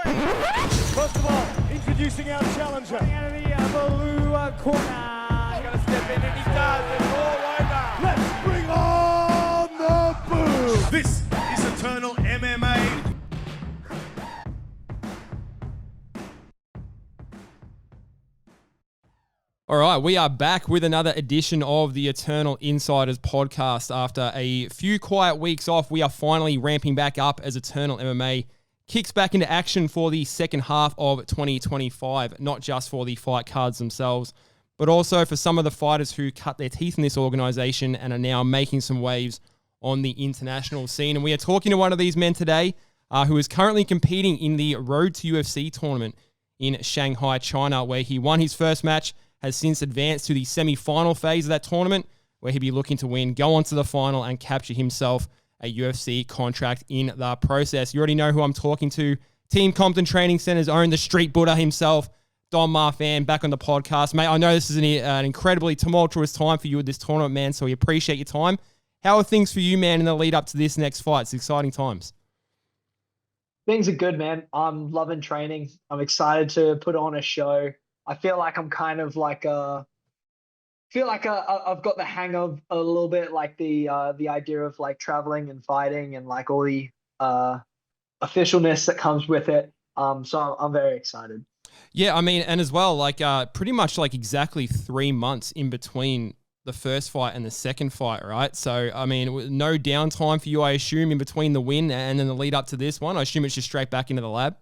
First of all, introducing our challenger. Out of the blue corner. He's going to step in and he does. It's all over. Let's bring on the boom. This is Eternal MMA. All right, we are back with another edition of the Eternal Insiders Podcast. After a few quiet weeks off, we are finally ramping back up as Eternal MMA kicks back into action for the second half of 2025, not just for the fight cards themselves, but also for some of the fighters who cut their teeth in this organization and are now making some waves on the international scene. And we are talking to one of these men today who is currently competing in the Road to UFC tournament in Shanghai, China, where he won his first match, has since advanced to the semi-final phase of that tournament, where he'll be looking to win, go on to the final, and capture himself a UFC contract in the process. You already know who I'm talking to. Team Compton Training Center's own, the Street Buddha himself, Don Marfan, back on the podcast. Mate, I know this is an incredibly tumultuous time for you with this tournament, man, so we appreciate your time. How are things for you, man, in the lead up to this next fight? It's exciting times. Things are good, man. I'm loving training. I'm excited to put on a show. I feel like I'm kind of like I've got the hang of a little bit like the idea of like traveling and fighting and like all the officialness that comes with it. So I'm very excited. Yeah, I mean, and as well, like pretty much like exactly 3 months in between the first fight and the second fight, right? So, I mean, no downtime for you, I assume, in between the win and then the lead up to this one. I assume it's just straight back into the lab.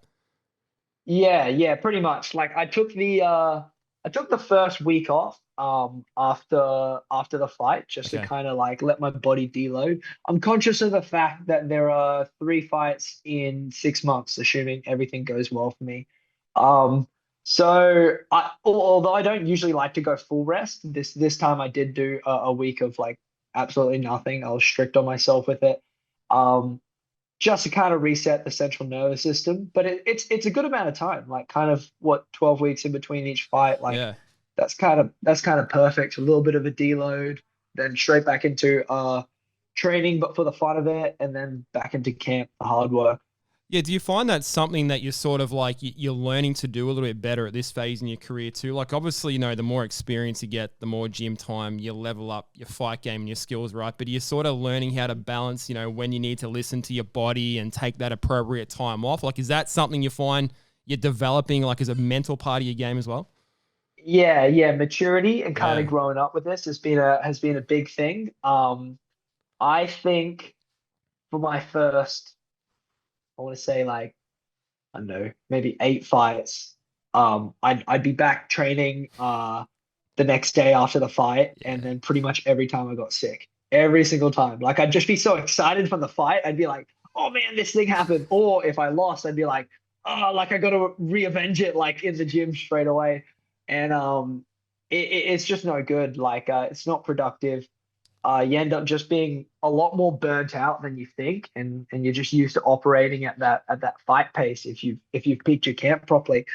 Yeah, pretty much. Like I took the first week off after the fight just to kind of like let my body deload. I'm conscious of the fact that there are 3 fights in 6 months, assuming everything goes well for me. So although I don't usually like to go full rest, this time I did do a week of like absolutely nothing. I was strict on myself with it. Just to kind of reset the central nervous system. But it's a good amount of time, like kind of 12 weeks in between each fight. Like that's kind of perfect. A little bit of a deload, then straight back into training, but for the fun of it, and then back into camp, the hard work. Yeah, do you find that something that you're sort of like you're learning to do a little bit better at this phase in your career too? Like obviously, you know, the more experience you get, the more gym time, you level up your fight game and your skills, right? But you're sort of learning how to balance, you know, when you need to listen to your body and take that appropriate time off. Like, is that something you find you're developing like as a mental part of your game as well? Yeah, maturity and kind of growing up with this has been a big thing. I think for my first, I want to say like, I don't know, maybe 8 fights. I'd be back training the next day after the fight, and then pretty much every time I got sick, every single time. Like I'd just be so excited from the fight, I'd be like, oh man, this thing happened. Or if I lost, I'd be like, oh, like I got to re-avenge it like in the gym straight away. And it's just no good. Like it's not productive. You end up just being a lot more burnt out than you think, and you're just used to operating at that fight pace if you've peaked your camp properly.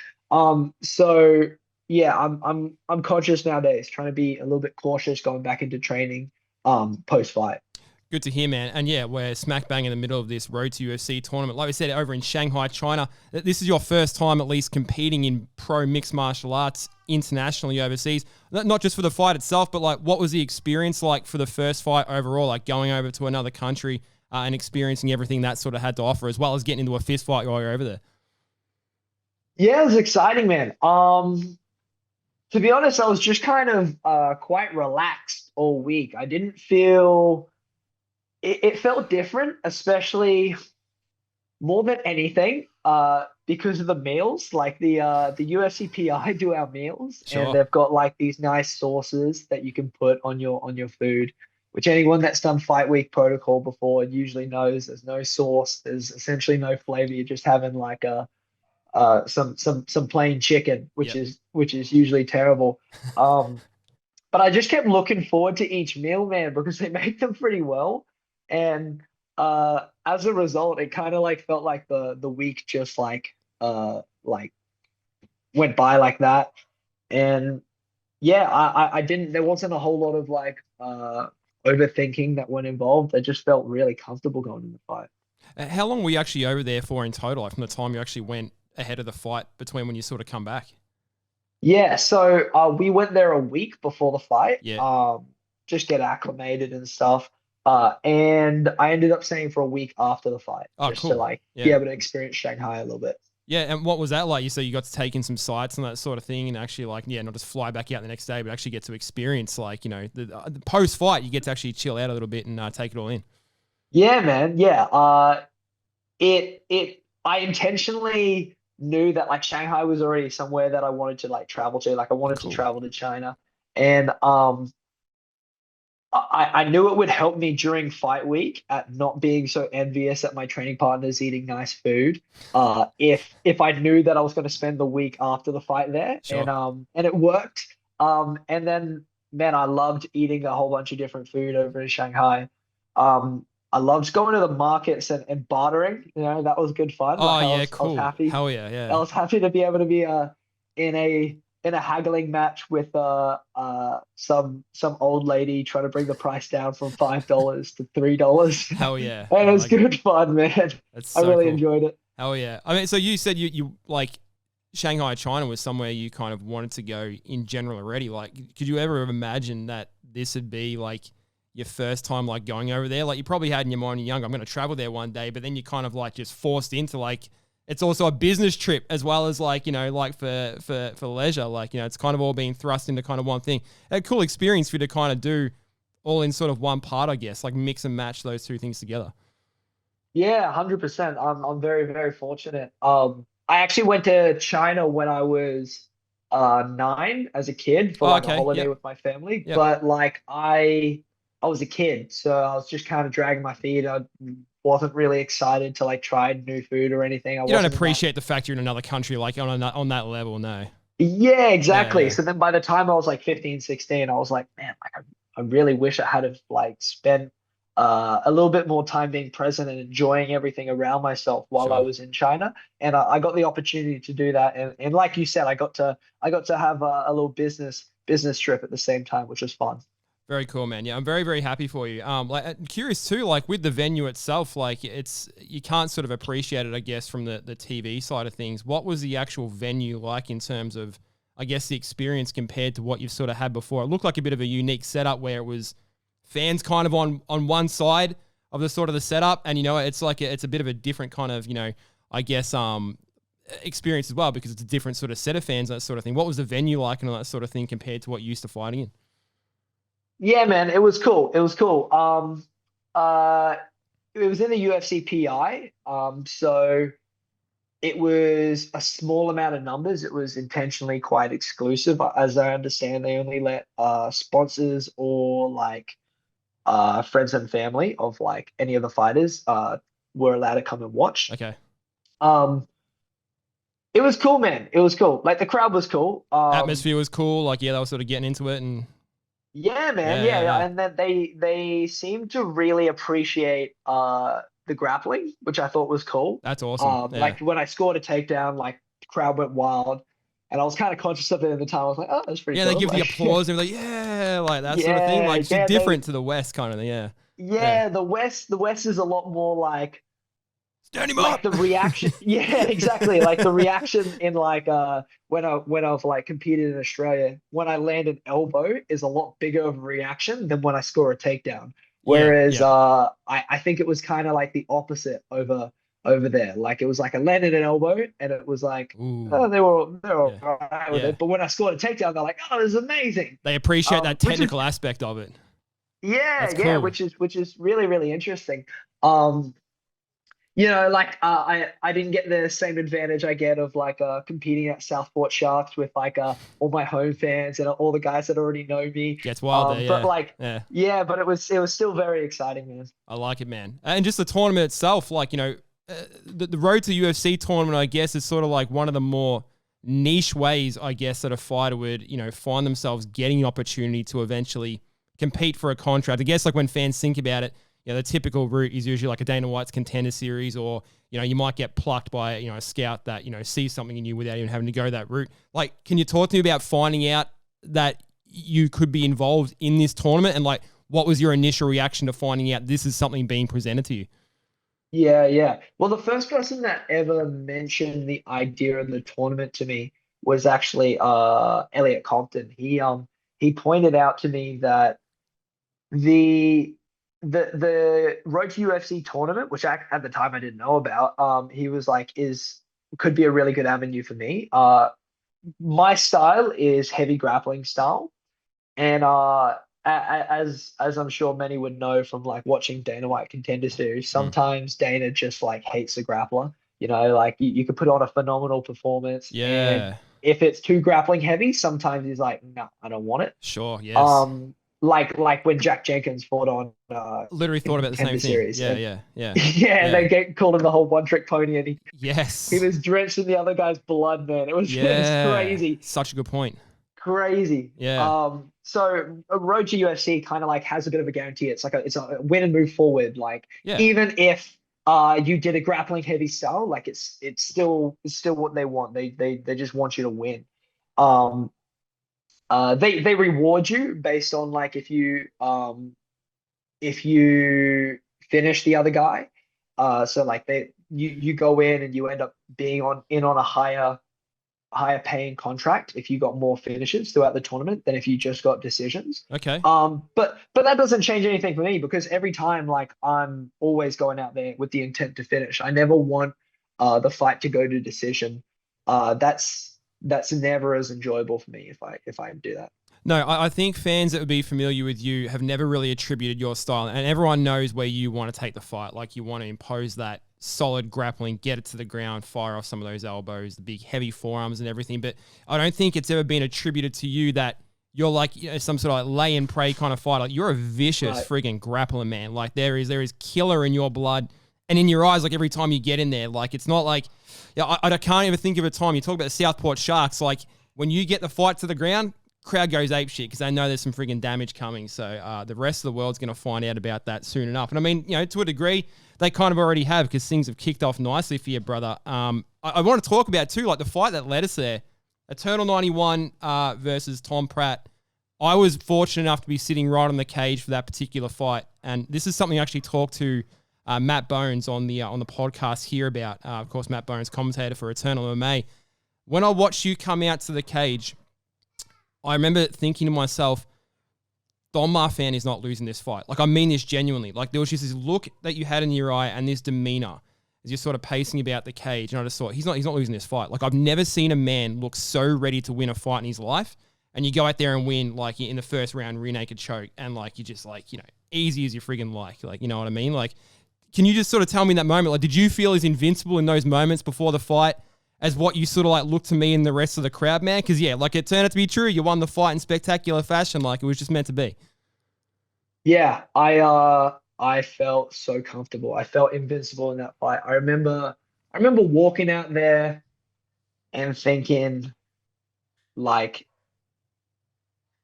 So yeah, I'm conscious nowadays, trying to be a little bit cautious going back into training post fight. Good to hear, man. And yeah, we're smack bang in the middle of this Road to UFC tournament. Like we said, over in Shanghai, China. This is your first time at least competing in pro mixed martial arts internationally overseas. Not just for the fight itself, but like what was the experience like for the first fight overall? Like going over to another country and experiencing everything that sort of had to offer, as well as getting into a fist fight while you're over there. Yeah, it was exciting, man. To be honest, I was just kind of quite relaxed all week. I didn't feel... It felt different, especially more than anything, because of the meals. Like the UFC PI do our meals, and they've got like these nice sauces that you can put on your food. Which anyone that's done fight week protocol before usually knows. There's no sauce. There's essentially no flavor. You're just having like some plain chicken, which is usually terrible. But I just kept looking forward to each meal, man, because they make them pretty well. And as a result, it kind of like felt like the week just like went by like that. And yeah, I didn't, there wasn't a whole lot of like overthinking that went involved. I just felt really comfortable going in the fight. How long were you actually over there for in total? Like from the time you actually went ahead of the fight between when you sort of come back? Yeah, so we went there a week before the fight. Yeah. Just get acclimated and stuff. And I ended up staying for a week after the fight, Oh, just cool. to like Yeah. be able to experience Shanghai a little bit. Yeah, and what was that like? You said you got to take in some sights and that sort of thing, and actually like, yeah, not just fly back out the next day, but actually get to experience like, you know, the post-fight, you get to actually chill out a little bit and take it all in. Yeah, man. Yeah. I intentionally knew that like Shanghai was already somewhere that I wanted to like travel to. Like I wanted Cool. to travel to China, and I knew it would help me during fight week at not being so envious at my training partners eating nice food. If I knew that I was going to spend the week after the fight there, Sure. and it worked. And then man, I loved eating a whole bunch of different food over in Shanghai. I loved going to the markets and bartering. You know, that was good fun. Oh, Like yeah, I was cool. happy. Hell yeah, I yeah. was happy to be able to be in a haggling match with some old lady trying to bring the price down from $5 to $3. Hell yeah. And I it was like it. good fun, man. That's I so really cool. enjoyed it. Hell yeah. I mean, so you said you like Shanghai, China was somewhere you kind of wanted to go in general already. Like, could you ever have imagined that this would be like your first time like going over there? Like you probably had in your mind when you're young, I'm going to travel there one day, but then you kind of like just forced into like, it's also a business trip as well as like, you know, like for leisure, like, you know, it's kind of all being thrust into kind of one thing. A cool experience for you to kind of do all in sort of one part, I guess, like mix and match those two things together. Yeah, 100%. I'm very, very fortunate. I actually went to China when I was 9 as a kid for Oh, like okay. a holiday Yep. with my family. Yep. But like I was a kid, so I was just kind of dragging my feet. I wasn't really excited to like try new food or anything. You don't appreciate the fact you're in another country, like on that level, no. Yeah, exactly. Yeah. So then by the time I was like 15, 16, I was like, man, like I really wish I had have like spent a little bit more time being present and enjoying everything around myself while I Sure. was in China. And I got the opportunity to do that. And like you said, I got to have a little business trip at the same time, which was fun. Very cool, man. Yeah, I'm very, very happy for you. Like, I'm curious too, like with the venue itself, like you can't sort of appreciate it, I guess, from the TV side of things. What was the actual venue like in terms of, I guess, the experience compared to what you've sort of had before? It looked like a bit of a unique setup where it was fans kind of on one side of the sort of the setup, and you know, it's like it's a bit of a different kind of, you know, I guess, experience as well because it's a different sort of set of fans, that sort of thing. What was the venue like and all that sort of thing compared to what you used to fighting in? Yeah, man, it was cool. It was cool. It was in the UFC PI. So it was a small amount of numbers. It was intentionally quite exclusive. As I understand, they only let sponsors or like friends and family of like any of the fighters were allowed to come and watch. Okay. It was cool, man. It was cool. Like the crowd was cool. Atmosphere was cool. Like, yeah, they were sort of getting into it and Yeah, man. Yeah. And then they seemed to really appreciate the grappling, which I thought was cool. that's awesome. Yeah. Like when I scored a takedown, like the crowd went wild, and I was kind of conscious of it at the time. I was like, oh, that's pretty Yeah, cool. they give the Like, applause and they're like, yeah, like that sort of thing. Yeah, Like it's yeah, different to the West kind of thing, yeah. Yeah, the West is a lot more Stand him like up. the reaction. Yeah, exactly. Like the reaction in like when I've like competed in Australia, when I land an elbow is a lot bigger of a reaction than when I score a takedown. Whereas I think it was kind of like the opposite over there. Like it was like I landed an elbow and it was like, Ooh. oh, they were Yeah. all right with Yeah. it. But when I scored a takedown, they're like, oh, this is amazing. They appreciate that which is- technical aspect of it. Yeah, That's yeah, cool. which is really, really interesting. You know, like I didn't get the same advantage I get of like competing at Southport Sharks with like all my home fans and all the guys that already know me. Gets wild there, yeah. But like Yeah. but it was still very exciting, man. I like it, man. And just the tournament itself, like, you know, the road to UFC tournament, I guess, is sort of like one of the more niche ways, I guess, that a fighter would, you know, find themselves getting an opportunity to eventually compete for a contract. I guess like when fans think about it, you know, the typical route is usually like a Dana White's Contender Series, or, you know, you might get plucked by, you know, a scout that, you know, sees something in you without even having to go that route. Like, can you talk to me about finding out that you could be involved in this tournament, and like, what was your initial reaction to finding out this is something being presented to you? Yeah, yeah. Well, the first person that ever mentioned the idea of the tournament to me was actually Elliot Compton. He pointed out to me that the the Road to UFC tournament, which at the time I didn't know about, he was like is could be a really good avenue for me. My style is heavy grappling style. And as I'm sure many would know from like watching Dana White Contender Series, Mm. sometimes Dana just like hates the grappler. Like you could put on a phenomenal performance, and Yeah, if it's too grappling heavy, sometimes he's like, no, I don't want it. sure, yes. Um, like when Jack Jenkins fought on Literally in thought the about the same Contender thing. Series, Yeah, and yeah, yeah, yeah, yeah. they get called him the whole one trick pony, and he Yes. was drenched in the other guy's blood, man. It was Yeah. crazy. Such a good point. Crazy. Yeah. So a Road to UFC kind of like has a bit of a guarantee. It's a win and move forward. Like Yeah. even if you did a grappling heavy style, like it's still what they want. They just want you to win. Um they reward you based on like if you finish the other guy. So like you go in and you end up being on a higher paying contract if you got more finishes throughout the tournament than if you just got decisions. Okay. But that doesn't change anything for me because every time like I'm always going out there with the intent to finish. I never want the fight to go to decision. That's never as enjoyable for me if I do that. No, I think fans that would be familiar with you have never really attributed your style, and everyone knows where you want to take the fight. Like you want to impose that solid grappling, get it to the ground, fire off some of those elbows, the big heavy forearms and everything. But I don't think it's ever been attributed to you that you're like some sort of like lay and pray kind of fighter. Like you're a vicious friggin' grappler, man. Like there is killer in your blood and in your eyes. Like every time you get in there, like it's not like I can't even think of a time. You talk about the Southport Sharks, like when you get the fight to the ground, crowd goes apeshit because they know there's some friggin' damage coming. So the rest of the world's going to find out about that soon enough. And I mean, to a degree, they kind of already have because things have kicked off nicely for you, brother. I want to talk about, too, like the fight that led us there. Eternal 91 versus Tom Pratt. I was fortunate enough to be sitting right on the cage for that particular fight. And this is something I actually talked to Matt Bones on the podcast here about. Of course, Matt Bones, commentator for Eternal MMA. When I watched you come out to the cage, I remember thinking to myself, Don Marfan is not losing this fight. Like, I mean this genuinely. Like, there was just this look that you had in your eye and this demeanor as you're sort of pacing about the cage. And I just thought, he's not losing this fight. Like, I've never seen a man look so ready to win a fight in his life. And you go out there and win, like, in the first round, rear naked choke. And, like, you're just, like, easy as you friggin' like, you know what I mean? Like, can you just sort of tell me in that moment, like, did you feel as invincible in those moments before the fight as what you sort of like looked to me and the rest of the crowd, man? Because, yeah, like it turned out to be true. You won the fight in spectacular fashion. Like it was just meant to be. Yeah, I felt so comfortable. I felt invincible in that fight. I remember walking out there and thinking like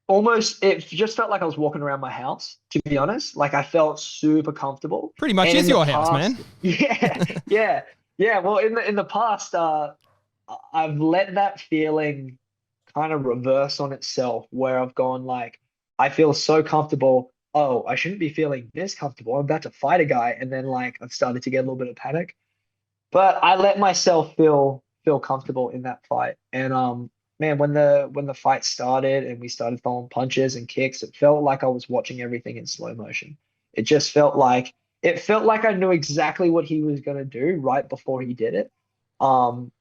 almost it just felt like I was walking around my house, to be honest. Like I felt super comfortable. Pretty much And is in the your house, past- man. Yeah, yeah, yeah. Well, in the past, I've let that feeling kind of reverse on itself, where I've gone like, I feel so comfortable. Oh, I shouldn't be feeling this comfortable. I'm about to fight a guy, and then like I've started to get a little bit of panic. But I let myself feel comfortable in that fight. And man, when the fight started and we started throwing punches and kicks, it felt like I was watching everything in slow motion. It just felt like I knew exactly what he was gonna do right before he did it. Um,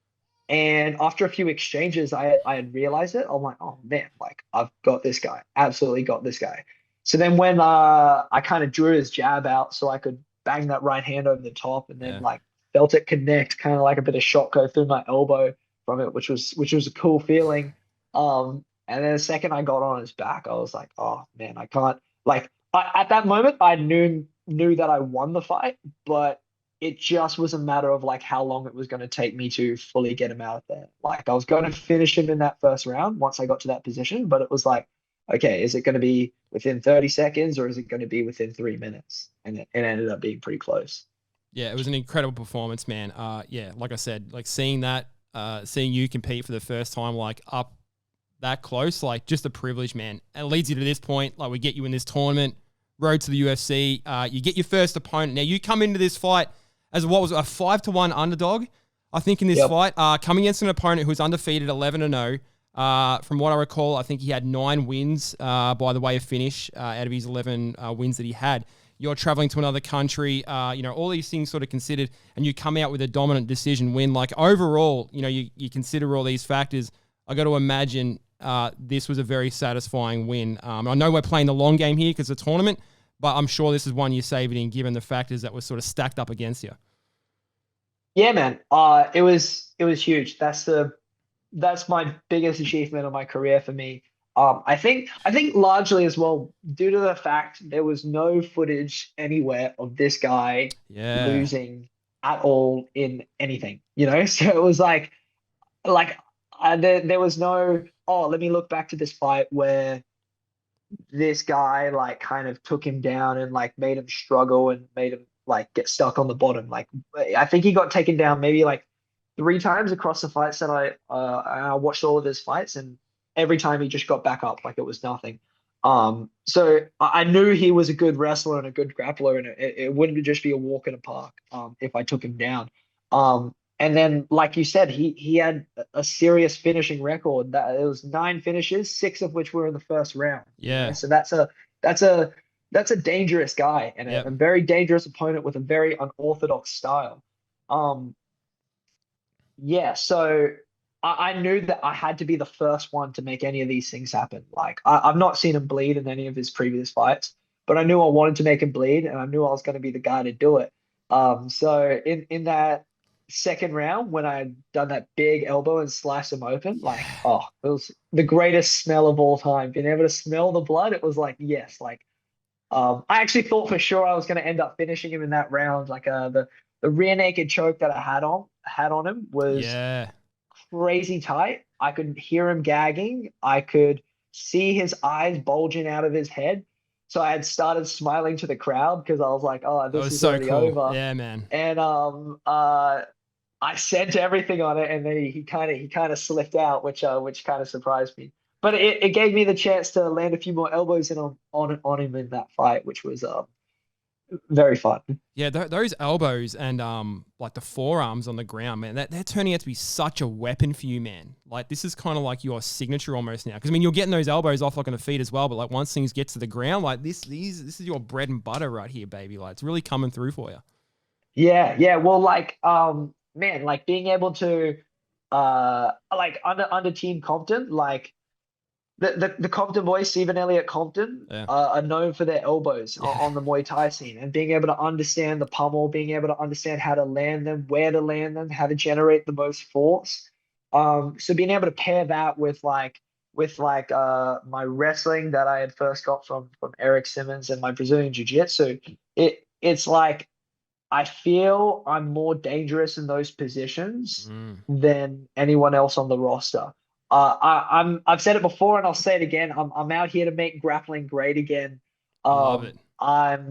and after a few exchanges, I had realized it. I'm like, oh man, like I've got this guy, absolutely got this guy. So then when I kind of drew his jab out so I could bang that right hand over the top, and then Yeah. like felt it connect, kind of like a bit of shot go through my elbow from it, which was a cool feeling. And then the second I got on his back, I was like, oh man, I can't like at that moment I knew that I won the fight, but it just was a matter of like how long it was going to take me to fully get him out of there. Like I was going to finish him in that first round once I got to that position, but it was like, okay, is it going to be within 30 seconds or is it going to be within 3 minutes? And it ended up being pretty close. Yeah, it was an incredible performance, man. Yeah, like I said, like seeing you compete for the first time, like up that close, like just a privilege, man. And it leads you to this point. Like we get you in this tournament, road to the UFC. You get your first opponent. Now you come into this fight as what was it, a 5-1 underdog, I think, in this fight, coming against an opponent who's undefeated, 11-0. From what I recall, I think he had 9 wins by the way of finish out of his 11 wins that he had. You're traveling to another country, all these things sort of considered, and you come out with a dominant decision win. Like, overall, you consider all these factors. I got to imagine this was a very satisfying win. I know we're playing the long game here because it's a tournament, but I'm sure this is one you saved in given the factors that were sort of stacked up against you. Yeah, man. It was huge. That's my biggest achievement of my career for me. I think largely as well, due to the fact there was no footage anywhere of this guy losing at all in anything, So it was like there was no, let me look back to this fight where this guy like kind of took him down and like made him struggle and made him like get stuck on the bottom. Like, I think he got taken down maybe like 3 times across the fights that I watched all of his fights, and every time he just got back up like it was nothing. So I knew he was a good wrestler and a good grappler, and it wouldn't just be a walk in the park if I took him down. And then, like you said, he had a serious finishing record. That it was 9 finishes, 6 of which were in the first round. Yeah. So that's a dangerous guy and a very dangerous opponent with a very unorthodox style. So I knew that I had to be the first one to make any of these things happen. Like, I've not seen him bleed in any of his previous fights, but I knew I wanted to make him bleed, and I knew I was going to be the guy to do it. So in that second round, when I had done that big elbow and sliced him open, like, it was the greatest smell of all time. Being able to smell the blood, it was like, yes, like, I actually thought for sure I was going to end up finishing him in that round. Like, the rear naked choke that I had on him was crazy tight. I could hear him gagging. I could see his eyes bulging out of his head. So I had started smiling to the crowd because I was like, this is so already cool. over. Yeah, man. And I sent everything on it, and then he kind of slipped out, which kind of surprised me. But it gave me the chance to land a few more elbows in on him in that fight, which was very fun. Yeah, those elbows and like the forearms on the ground, man, they're turning out to be such a weapon for you, man. Like, this is kind of like your signature almost now. Because I mean, you're getting those elbows off like on the feet as well, but like once things get to the ground, like this is your bread and butter right here, baby. Like, it's really coming through for you. Yeah. Well, like man, like being able to like under Team Compton, like the Compton boys, Stephen Elliott Compton, are known for their elbows on the Muay Thai scene, and being able to understand the pummel, being able to understand how to land them, where to land them, how to generate the most force. So being able to pair that with my wrestling that I had first got from Eric Simmons and my Brazilian Jiu-Jitsu, it's like I feel I'm more dangerous in those positions than anyone else on the roster. I've said it before and I'll say it again. I'm out here to make grappling great again. Love it. I'm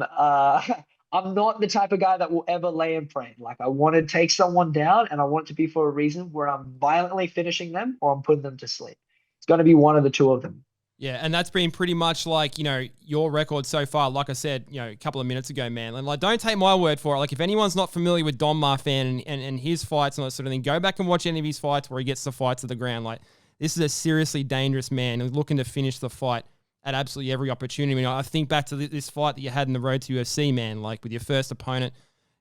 not the type of guy that will ever lay and pray. Like, I want to take someone down, and I want it to be for a reason where I'm violently finishing them or I'm putting them to sleep. It's going to be one of the two of them. Yeah, and that's been pretty much like, your record so far, like I said, a couple of minutes ago, man. And like, don't take my word for it. Like, if anyone's not familiar with Don Marfan and his fights and that sort of thing, go back and watch any of his fights where he gets the fight to the ground. Like, this is a seriously dangerous man who's looking to finish the fight at absolutely every opportunity. I mean, I think back to this fight that you had in the road to UFC, man, like with your first opponent.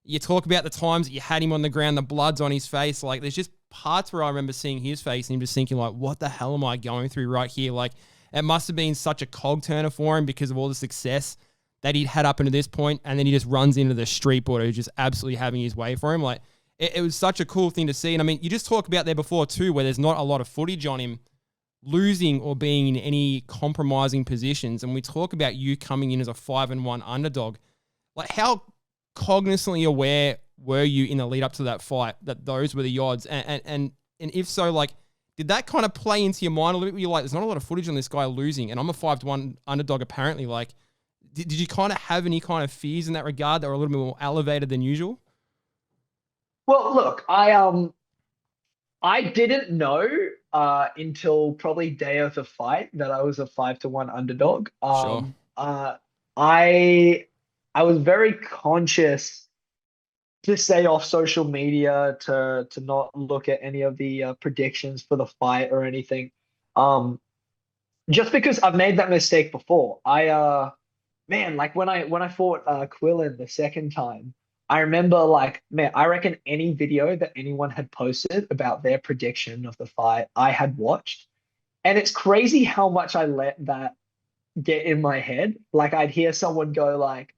You talk about the times that you had him on the ground, the blood's on his face. Like, there's just parts where I remember seeing his face and him just thinking, like, what the hell am I going through right here? Like, it must have been such a cog turner for him because of all the success that he'd had up into this point, and then he just runs into the street boarder who's just absolutely having his way for him. Like, it was such a cool thing to see. And I mean, you just talk about there before too, where there's not a lot of footage on him losing or being in any compromising positions. And we talk about you coming in as a 5-1 underdog. Like, how cognizantly aware were you in the lead up to that fight that those were the odds? And if so, like, did that kind of play into your mind a little bit? You're like, there's not a lot of footage on this guy losing, and I'm a 5-1 underdog apparently. Like, did you kind of have any kind of fears in that regard that were a little bit more elevated than usual? Well, look, I didn't know until probably day of the fight that I was a 5-1 underdog. Sure. I was very conscious to stay off social media, to not look at any of the predictions for the fight or anything. Just because I've made that mistake before. Man, like when I fought Quillen the second time, I remember like, man, I reckon any video that anyone had posted about their prediction of the fight, I had watched. And it's crazy how much I let that get in my head. Like I'd hear someone go like,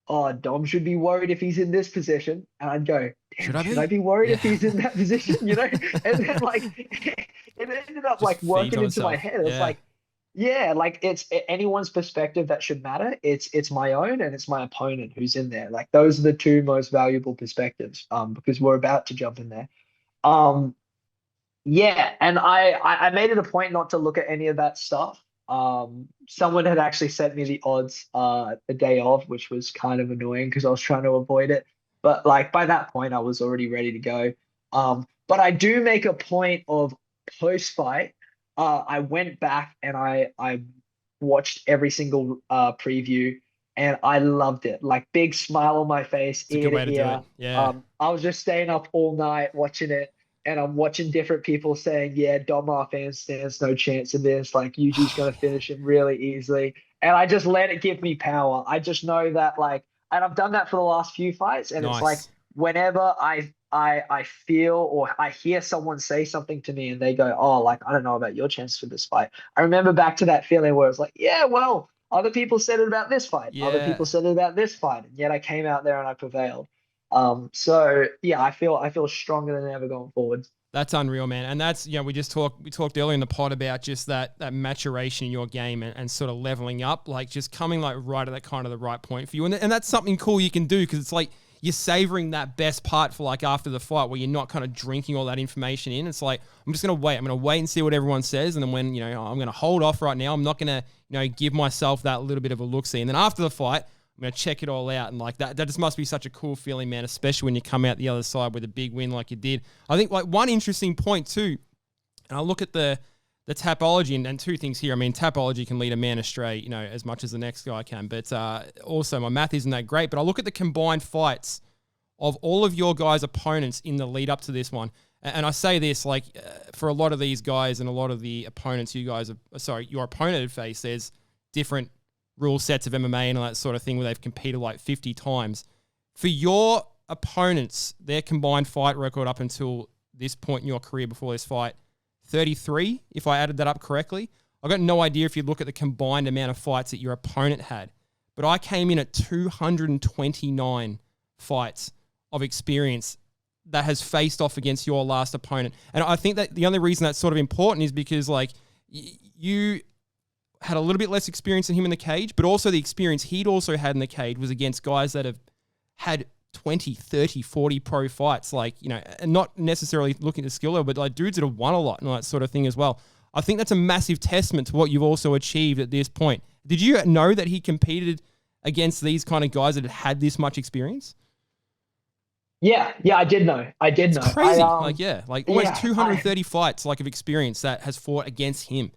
"Oh, Dom should be worried if he's in this position," and I'd go, "Damn, should I be worried if he's in that position?" You know? And then like it ended up Just like feeds working on into my itself. head. It's Yeah. like, yeah, like it's anyone's perspective that should matter. It's my own and it's my opponent who's in there. Like those are the two most valuable perspectives. Because we're about to jump in there. Um, yeah, and I made it a point not to look at any of that stuff. Someone had actually sent me the odds the day of, which was kind of annoying because I was trying to avoid it. But like by that point, I was already ready to go. But I do make a point of post fight. I went back and I watched every single preview and I loved it. Like big smile on my face, It's a ear good way to to do it. ear. Yeah. I was just staying up all night watching it and I'm watching different people saying, yeah, Dom Fan stands no chance in this. Like Yuji's going to finish him really easily. And I just let it give me power. I just know that like, and I've done that for the last few fights. And it's like, Nice. whenever I feel or I hear someone say something to me and they go, oh, like, I don't know about your chances for this fight. I remember back to that feeling where it's like, yeah, well, other people said it about this fight. Other Yeah. people said it about this fight. And yet I came out there and I prevailed. So yeah, I feel stronger than ever going forward. That's unreal, man. And that's, we talked earlier in the pod about just that maturation in your game and sort of leveling up, like just coming like right at that kind of the right point for you. And that's something cool you can do because it's like you're savoring that best part for like after the fight where you're not kind of drinking all that information in. It's like, I'm just going to wait. I'm going to wait and see what everyone says. And then when, I'm going to hold off right now. I'm not going to, give myself that little bit of a look-see. And then after the fight, I'm going to check it all out. And like that just must be such a cool feeling, man, especially when you come out the other side with a big win like you did. I think like one interesting point too, and I look at the tapology and two things here. I mean, tapology can lead a man astray, as much as the next guy can. But also my math isn't that great. But I look at the combined fights of all of your guys' opponents in the lead up to this one. And I say this like for a lot of these guys and a lot of the opponents your opponent had faced, there's different rule sets of MMA and all that sort of thing where they've competed like 50 times. For your opponents, their combined fight record up until this point in your career before this fight, 33, if I added that up correctly. I've got no idea if you look at the combined amount of fights that your opponent had, but I came in at 229 fights of experience that has faced off against your last opponent. And I think that the only reason that's sort of important is because like you had a little bit less experience than him in the cage, but also the experience he'd also had in the cage was against guys that have had 20, 30, 40 pro fights, like, and not necessarily looking at skill level, but like dudes that have won a lot and all that sort of thing as well. I think that's a massive testament to what you've also achieved at this point. Did you know that he competed against these kind of guys that had this much experience? Yeah, I did know. It's crazy. Almost 230 fights like of experience that has fought against him.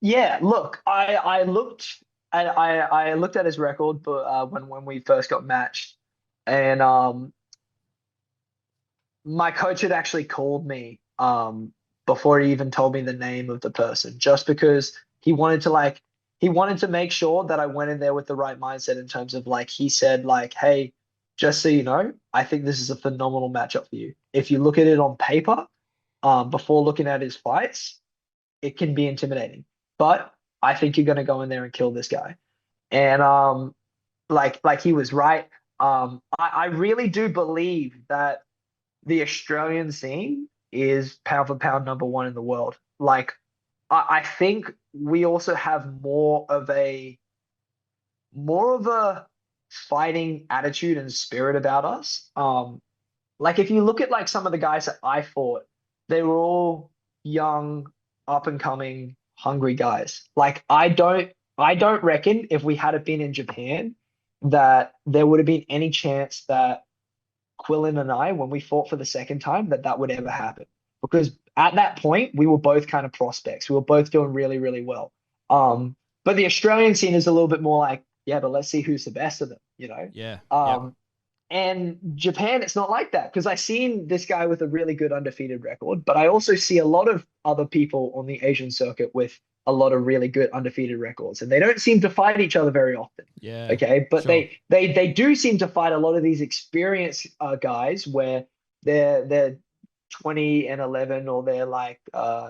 Yeah, look, I looked at his record, but when we first got matched, and my coach had actually called me before he even told me the name of the person, just because he wanted to make sure that I went in there with the right mindset in terms of like he said like, hey, just so you know, I think this is a phenomenal matchup for you. If you look at it on paper, before looking at his fights, it can be intimidating. But I think you're going to go in there and kill this guy. And like he was right. I really do believe that the Australian scene is pound for pound number one in the world. Like I think we also have more of a fighting attitude and spirit about us. Like if you look at like some of the guys that I fought, they were all young, up and coming, hungry guys. Like I don't reckon if we had it been in Japan that there would have been any chance that Quillen and I, when we fought for the second time, that would ever happen. Because at that point, we were both kind of prospects. We were both doing really, really well. But the Australian scene is a little bit more like, yeah, but let's see who's the best of them, Yeah. Um, And Japan, it's not like that because I seen this guy with a really good undefeated record, but I also see a lot of other people on the Asian circuit with a lot of really good undefeated records, and they don't seem to fight each other very often. Yeah. Okay, but sure. they do seem to fight a lot of these experienced guys where they're 20 and 11 or they're like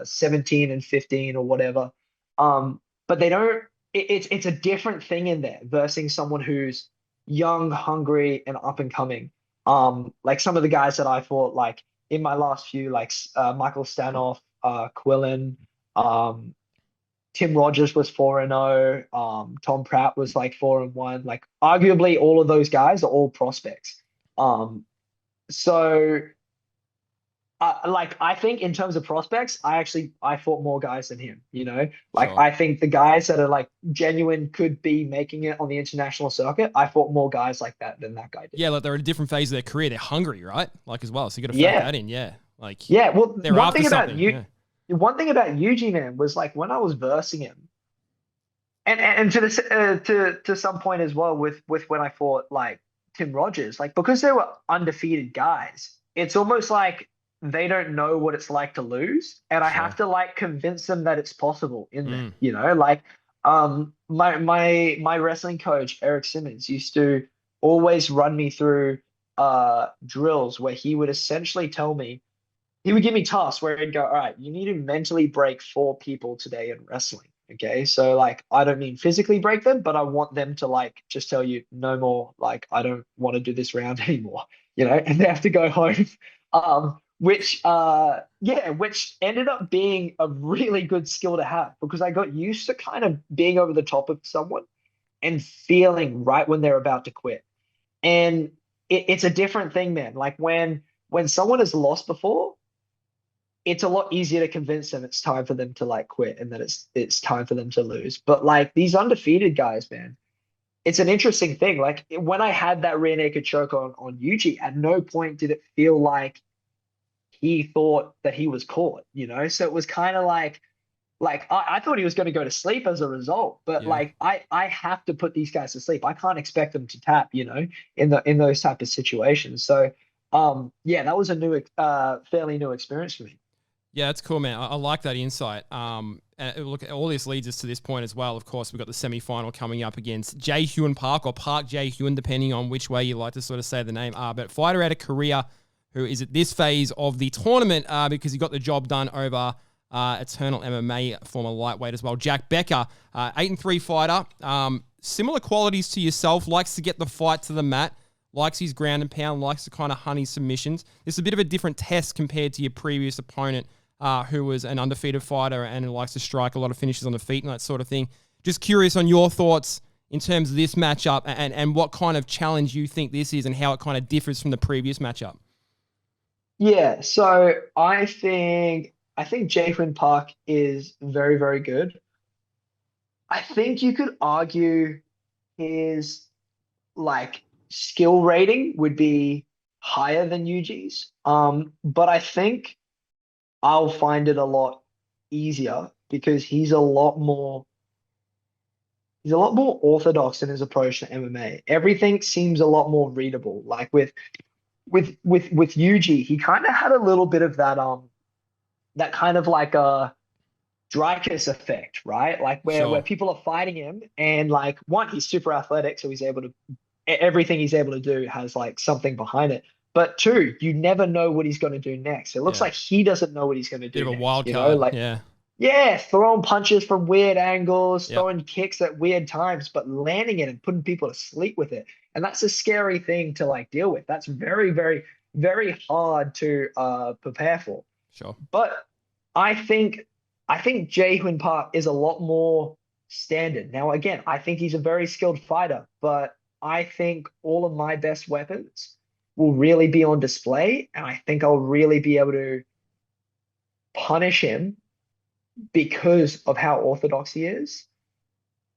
17 and 15 or whatever. But they don't. It's a different thing in there versus someone who's young, hungry, and up and coming. Like some of the guys that I fought, like in my last few, like Michael Stanoff, Quillen, Tim Rogers was 4-0. Tom Pratt was like 4-1. Like arguably all of those guys are all prospects. So like I think in terms of prospects, I fought more guys than him, you know? Like Sure. I think the guys that are like genuine could be making it on the international circuit, I fought more guys like that than that guy did. Yeah, like they're at a different phase of their career. They're hungry, right? Like as well. So you got to Yeah. factor that in. Yeah. Like Yeah, well, they're one after thing about something. you, Yeah. one thing about Yuji, man, was like when I was versing him, and to this to some point as well with when I fought like Tim Rogers, like because they were undefeated guys, it's almost like they don't know what it's like to lose, and I have to like convince them that it's possible in them, you know, like my wrestling coach Eric Simmons used to always run me through drills where he would essentially tell me, he would give me tasks where he'd go, all right, you need to mentally break 4 people today in wrestling. Okay. So like, I don't mean physically break them, but I want them to like, just tell you no more. Like, I don't want to do this round anymore, you know, and they have to go home. Which ended up being a really good skill to have because I got used to kind of being over the top of someone and feeling right when they're about to quit. And it's a different thing, man. Like when someone has lost before, it's a lot easier to convince them it's time for them to like quit and that it's time for them to lose. But like these undefeated guys, man, it's an interesting thing. Like when I had that rear naked choke on Yuji, at no point did it feel like he thought that he was caught, you know? So it was kind of like I thought he was going to go to sleep as a result, but like I have to put these guys to sleep. I can't expect them to tap, you know, in those type of situations. So that was a fairly new experience for me. Yeah, that's cool, man. I like that insight. And look, all this leads us to this point as well. Of course, we've got the semi-final coming up against Jae Hyun Park or Park Jae Hyun, depending on which way you like to sort of say the name. But fighter out of Korea, who is at this phase of the tournament because he got the job done over Eternal MMA, former lightweight as well. Jack Becker, 8-3 fighter. Similar qualities to yourself, likes to get the fight to the mat, likes his ground and pound, likes to kind of hunt his submissions. This is a bit of a different test compared to your previous opponent, who was an undefeated fighter and likes to strike a lot of finishes on the feet and that sort of thing. Just curious on your thoughts in terms of this matchup and what kind of challenge you think this is and how it kind of differs from the previous matchup. Yeah, so I think Jaquin Park is very, very good. I think you could argue his like skill rating would be higher than Yuji's. But I think I'll find it a lot easier because he's a lot more orthodox in his approach to MMA. Everything seems a lot more readable. Like with Yuji, he kind of had a little bit of that kind of like a Dreykus effect, right? Like where people are fighting him and like one, he's super athletic, so everything he's able to do has like something behind it. But two, you never know what he's going to do next. It looks like he doesn't know what he's going to do. Bit of a next, wild you card, know? Like, yeah, throwing punches from weird angles, throwing kicks at weird times, but landing it and putting people to sleep with it. And that's a scary thing to like deal with. That's very, very, very hard to prepare for. Sure. But I think Jae Park is a lot more standard. Now, again, I think he's a very skilled fighter, but I think all of my best weapons will really be on display, and I think I'll really be able to punish him because of how orthodox he is.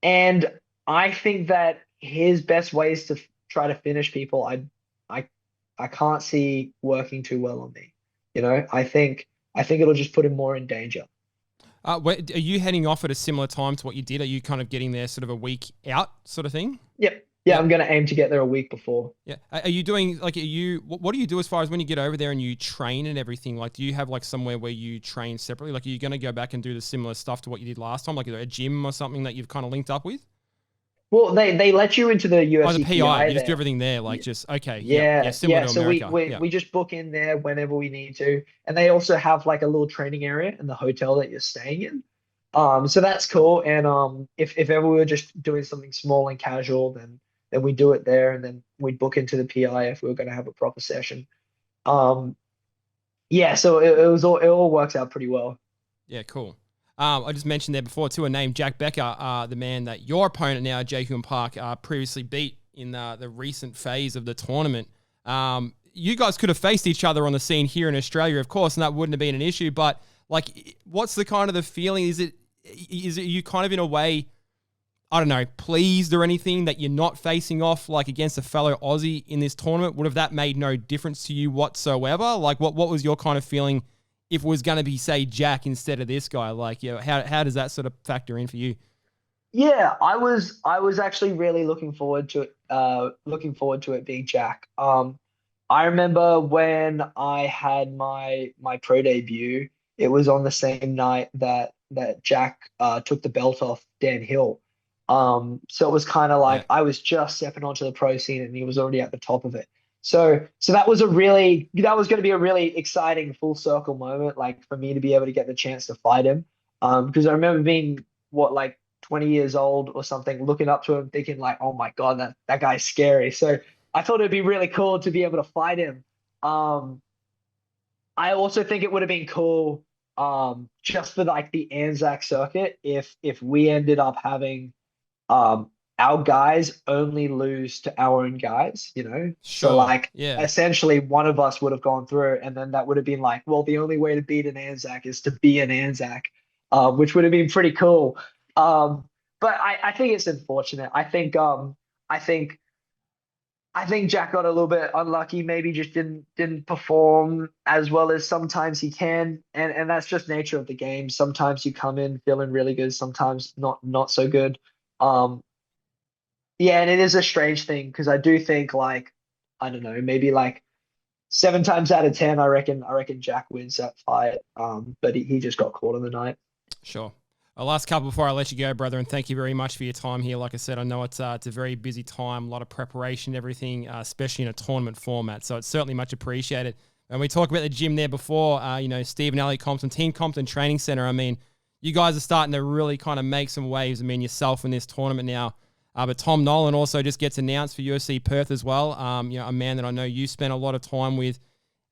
And I think that his best ways to try to finish people, I can't see working too well on me. You know, I think it'll just put him more in danger. Are you heading off at a similar time to what you did? Are you kind of getting there sort of a week out sort of thing? Yep. Yeah, Yep. I'm gonna aim to get there a week before. Yeah. Are you doing like, what do you do as far as when you get over there and you train and everything? Like, do you have like somewhere where you train separately? Like, are you going to go back and do the similar stuff to what you did last time? Like a gym or something that you've kind of linked up with? Well, they let you into the Oh, UFC the PI, you just do there. everything there. Like just, okay. Yeah, Similar yeah. to So America. we just book in there whenever we need to, and they also have like a little training area in the hotel that you're staying in. So that's cool. And if ever we were just doing something small and casual, then we do it there, and then we'd book into the PI if we were going to have a proper session. Um, yeah. So it all works out pretty well. Yeah, cool. I just mentioned there before too, a name, Jack Becker, the man that your opponent now, Jay Hyun Park, previously beat in the recent phase of the tournament. You guys could have faced each other on the scene here in Australia, of course, and that wouldn't have been an issue. But like, what's the kind of the feeling? Is it you kind of in a way, I don't know, pleased or anything that you're not facing off like against a fellow Aussie in this tournament? Would have that made no difference to you whatsoever? Like, what was your kind of feeling if it was going to be, say, Jack instead of this guy? Like, how does that sort of factor in for you? Yeah, I was actually really looking forward to it being Jack. I remember when I had my pro debut, it was on the same night that Jack took the belt off Dan Hill. So it was kind of like I was just stepping onto the pro scene and he was already at the top of it. So that was going to be a really exciting full circle moment, like for me to be able to get the chance to fight him. Because I remember being like 20 years old or something, looking up to him, thinking like, oh my God, that guy's scary. So I thought it'd be really cool to be able to fight him. I also think it would have been cool, just for like the Anzac circuit, if we ended up having our guys only lose to our own guys, you know? Sure. So like Yeah. essentially one of us would have gone through, and then that would have been like, well, the only way to beat an Anzac is to be an Anzac, which would have been pretty cool. But I think it's unfortunate. I think Jack got a little bit unlucky, maybe just didn't perform as well as sometimes he can. And that's just nature of the game. Sometimes you come in feeling really good, sometimes not so good. Yeah, and it is a strange thing because I do think like, I don't know, maybe like 7 times out of 10, I reckon Jack wins that fight. But he just got caught on the night. Sure. Last couple before I let you go, brother, and thank you very much for your time here. Like I said, I know it's a very busy time, a lot of preparation, everything, especially in a tournament format. So it's certainly much appreciated. And we talked about the gym there before, Steve and Elliot Compton, Team Compton Training Center. I mean, you guys are starting to really kind of make some waves. I mean, yourself in this tournament now. But Tom Nolan also just gets announced for UFC Perth as well. A man that I know you spent a lot of time with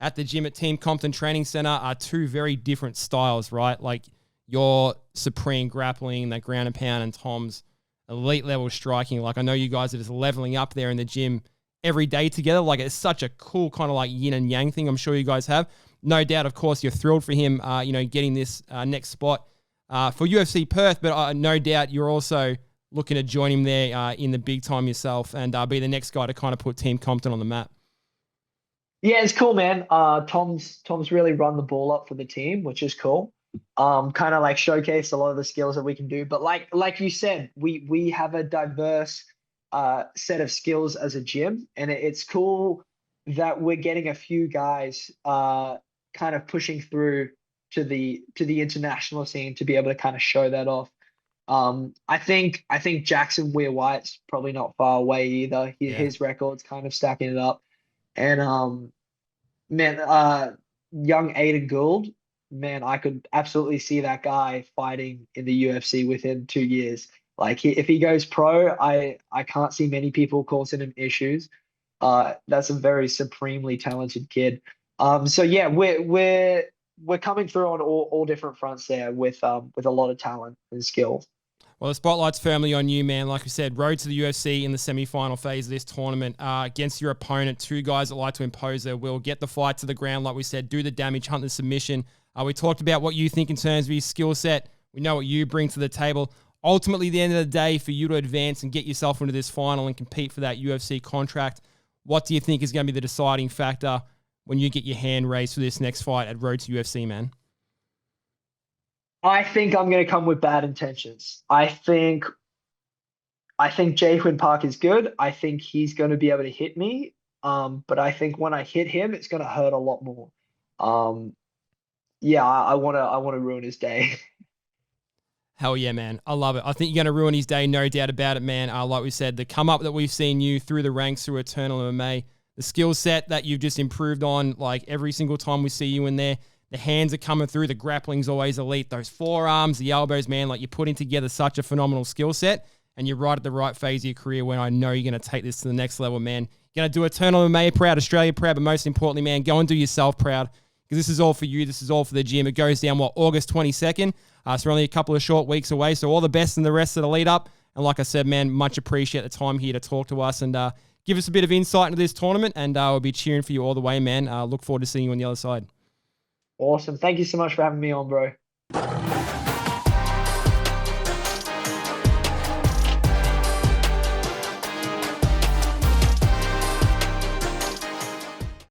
at the gym at Team Compton Training Center. Are two very different styles, right? Like your supreme grappling, that ground and pound, and Tom's elite level striking. Like I know you guys are just leveling up there in the gym every day together. Like it's such a cool kind of like yin and yang thing. I'm sure you guys have. No doubt, of course, you're thrilled for him, getting this next spot for UFC Perth. But no doubt you're also looking to join him there in the big time yourself and be the next guy to kind of put Team Compton on the map. Yeah, it's cool, man. Tom's really run the ball up for the team, which is cool. Kind of like showcase a lot of the skills that we can do. But like you said, we have a diverse set of skills as a gym, and it's cool that we're getting a few guys kind of pushing through to the international scene to be able to kind of show that off. I think Jackson Weir White's probably not far away either. His record's kind of stacking it up. And young Aiden Gould, man, I could absolutely see that guy fighting in the UFC within 2 years. Like if he goes pro, I can't see many people causing him issues. That's a very supremely talented kid. So yeah, we're coming through on all different fronts there with a lot of talent and skill. Well, the spotlight's firmly on you, man. Like I said, road to the UFC in the semi-final phase of this tournament against your opponent. Two guys that like to impose their will, get the fight to the ground, like we said, do the damage, hunt the submission. We talked about what you think in terms of your skill set. We know what you bring to the table. Ultimately, at the end of the day, for you to advance and get yourself into this final and compete for that UFC contract, what do you think is going to be the deciding factor when you get your hand raised for this next fight at Road to UFC, man? I think I'm going to come with bad intentions. I think I think Jaquin Park is good. I think he's going to be able to hit me. But I think when I hit him, it's going to hurt a lot more. Yeah, I want to ruin his day. Hell yeah, man. I love it. I think you're going to ruin his day, no doubt about it, man. Like we said, the come up that we've seen you through the ranks through Eternal MMA, the skill set that you've just improved on, like every single time we see you in there, the hands are coming through, the grappling's always elite, those forearms, the elbows, man, like you're putting together such a phenomenal skill set, and you're right at the right phase of your career when I know you're going to take this to the next level, man. You're going to do Eternal MMA proud, Australia proud, but most importantly, man, go and do yourself proud, because this is all for you. This is all for the gym. It goes down, August 22nd. So we're only a couple of short weeks away. So all the best in the rest of the lead up. And like I said, man, much appreciate the time here to talk to us and give us a bit of insight into this tournament. And we'll be cheering for you all the way, man. Look forward to seeing you on the other side. Awesome. Thank you so much for having me on, bro.